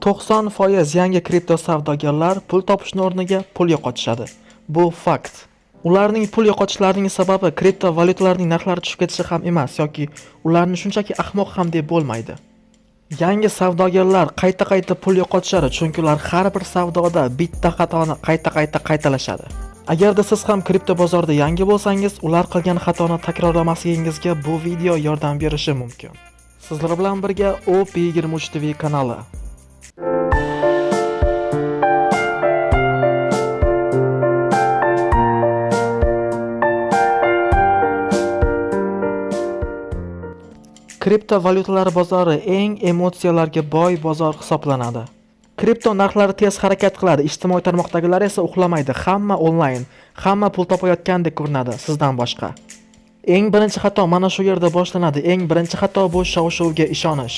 90% yangi kripto savdogarlar pul topishning o'rniga pul yo'qotishadi. Bu fakt. Ularning pul yo'qotishlarining sababi kriptovalyutalarning narxlari tushib ketishi ham emas yoki ularni shunchaki ahmoq ham deb bo'lmaydi. Yangi savdogarlar qayta-qayta pul yo'qotishadi, chunki ular har bir savdoda bitta xatoni qayta-qayta qaytalashadi. Agarda siz ham kripto bozorda yangi bo'lsangiz, ular qilgan xatoni takrorlamasligingizga bu video yordam berishi mumkin. Sizlar bilan birga OP23 TV kanali. Kriptovalyutalar bozori eng emotsiyalarga boy bozor hisoblanadi. Kripto narxlari tez harakat qiladi, ijtimoiy tarmoqdagilar esa uxlamaydi. Hamma onlayn, hamma pul topayotgandek ko'rinadi sizdan boshqa. Eng birinchi xato mana shu yerda boshlanadi. Eng birinchi xato bu shov-shuvga ishonish.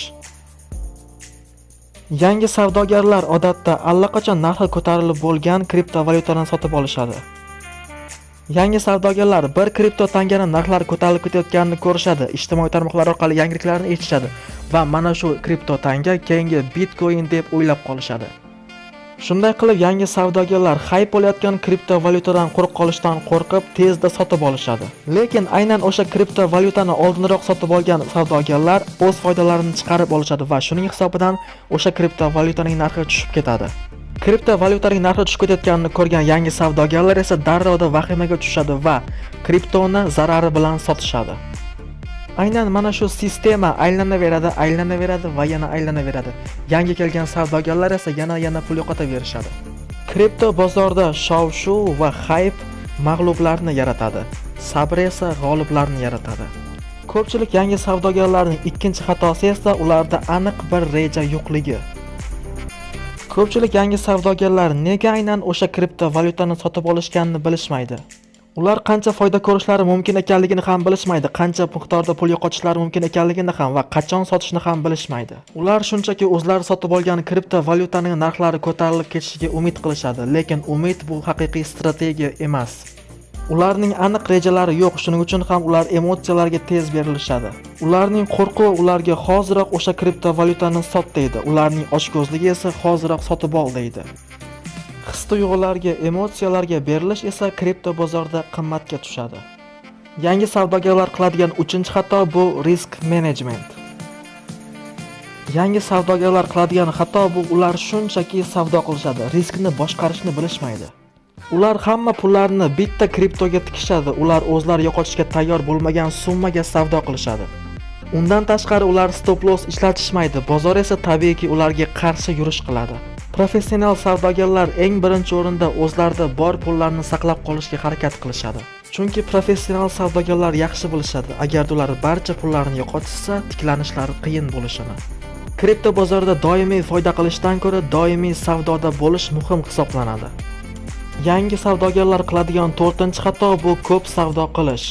Yangi savdogarlar odatda allaqachon narxi ko'tarilib bo'lgan kriptovalyutani sotib olishadi. Yangi savdogarlar bir kripto tangani narxlari ko'tarilib ketayotganini ko'rishadi, ijtimoiy tarmoqlar orqali yangiliklarni eshitishadi va mana shu kripto tanga keyingi Bitcoin deb o'ylab qolishadi. Shunday qilib yangi savdogarlar hype bo'layotgan kriptovalyutadan quruq qolishdan qo'rqib tezda sotib olishadi. Lekin aynan o'sha kriptovalyutani oldinroq sotib olgan savdogarlar o'z foydalarini chiqarib olishadi va shuning hisobidan o'sha kriptovalyutaning narxi tushib ketadi. Kriptovalyutaning narxi tushib ketayotganini ko'rgan yangi savdogarlar esa darrov vahimaga tushadi va kriptoni zarari bilan sotishadi. Aynan mana shu sistema aylanaveradi va yana aylanaveradi. Yangi kelgan savdogarlar esa yana pul yo'qotaverishadi. Kripto bozorda shov-shuv va hype mag'lublarni yaratadi. Sabr esa g'oliblarni yaratadi. Ko'pchilik yangi savdogarlarning ikkinchi xatosi esa ularda aniq bir reja yo'qligi. Ko'pchilik yangi savdogarlar nega aynan o'sha kriptovalyutani sotib olishganini bilishmaydi. Ular qancha foyda ko'rishlari mumkin ekanligini ham bilishmaydi, qancha miqdorda pul yo'qotishlari mumkin ekanligini ham va qachon sotishni ham bilishmaydi. Ular shunchaki o'zlari sotib olgan kriptovalyutaning narxlari ko'tarilib ketishiga umid qilishadi, lekin umid bu haqiqiy strategiya emas. Ularning aniq rejalari yo'q, shuning uchun ham ular emotsiyalarga tez berilishadi. Ularning qo'rquvi ularga hoziroq o'sha kriptovalyutani sot deydi, ularning ochko'zligi esa hoziroq sotib ol deydi. His-tuyg'ularga, emotsiyalarga berilish esa kripto bozorda qimmatga tushadi. Yangi savdogarlar qiladigan 3-xato bu risk management. Yangi savdogarlar qiladigan xato bu ular shunchaki savdo qilishadi, riskni boshqarishni bilishmaydi. Ular hamma pullarini bitta kriptoga tikishadi, ular o'zlari yo'qotishga tayyor bo'lmagan summaga savdo qilishadi. Undan tashqari ular stop loss ishlatishmaydi, bozor esa tabiiyki ularga qarshi yurish qiladi. Professional savdogarlar eng birinchi o'rinda o'zlarida bor pullarni saqlab qolishga harakat qilishadi. Chunki professional savdogarlar yaxshi bilishadi, agar ular barcha pullarni yo'qotishsa, tiklanishlari qiyin bo'lishini. Kripto bozorida doimiy foyda qilishdan ko'ra doimiy savdoda bo'lish muhim hisoblanadi. Yangi savdogarlar qiladigan 4-xato bu ko'p savdo qilish.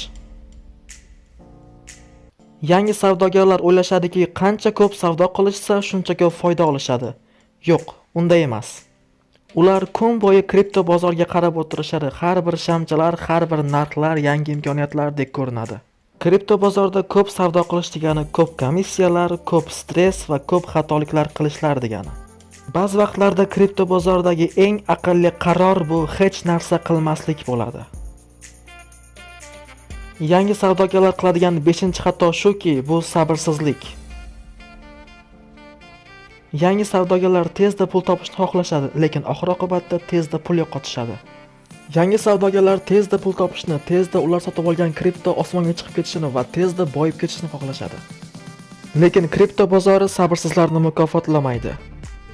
Yangi savdogarlar o'ylashadiki, qancha ko'p savdo qilishsa, shuncha ko'p foyda olishadi. Yo'q, unday emas. Ular kun bo'yi kripto bozorga qarab o'tirishadi. Har bir shamchalar, har bir narxlar yangi imkoniyatlardek ko'rinadi. Kripto bozorda ko'p savdo qilish degani ko'p komissiyalar, ko'p stress va ko'p xatoliklar qilishlar degani. Ba'zi vaqtlarda kripto bozoridagi eng aqlli qaror bu hech narsa qilmaslik bo'ladi. Yangi savdogarlar qiladigan 5-xato shuki, bu sabrsizlik. Yangi savdogarlar tezda pul topishni xohlashadi, lekin oxir-oqibatda tezda pul yo'qotishadi. Yangi savdogarlar tezda pul topishni, tezda ular sotib olgan kripto osmonga chiqib ketishini va tezda boyib ketishni xohlashadi. Lekin kripto bozori sabrsizlarni mukofotlamaydi.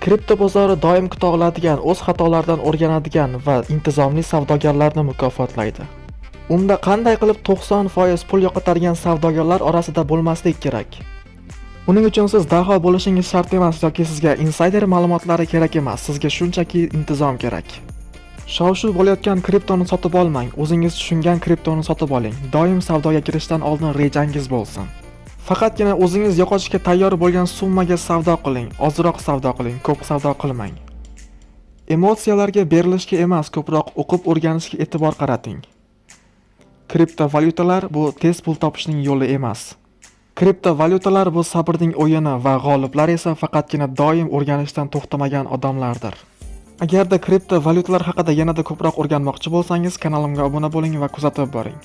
Kripto bozori doim kuta oladigan, o'z xatolaridan o'rganadigan va intizomli savdogarlarni mukofotlaydi. Unda qanday qilib 90% pul yo'qotadigan savdogarlar orasida bo'lmaslik kerak. Uning uchun siz daho bo'lishingiz shart emas yoki sizga insider ma'lumotlari kerak emas, sizga shunchaki intizom kerak. Shov-shuv bo'layotgan kriptoni sotib olmang, o'zingiz tushungan kriptoni sotib oling. Doim savdoga kirishdan oldin rejangiz bo'lsin. Faqatgina o'zingiz yo'qotishga tayyor bo'lgan summaga savdo qiling, ozroq savdo qiling, ko'p savdo qilmang. Emotsiyalarga berilishga emas, ko'proq o'qib o'rganishga e'tibor qarating. Kriptovalyutalar bu tez pul topishning yo'li emas. Kriptovalyutalar bu sabrning o'yini va g'oliblar esa faqatgina doim o'rganishdan to'xtamagan odamlardir. Agarda kriptovalyutalar haqida yanada ko'proq o'rganmoqchi bo'lsangiz, kanalimga obuna bo'ling va kuzatib boring.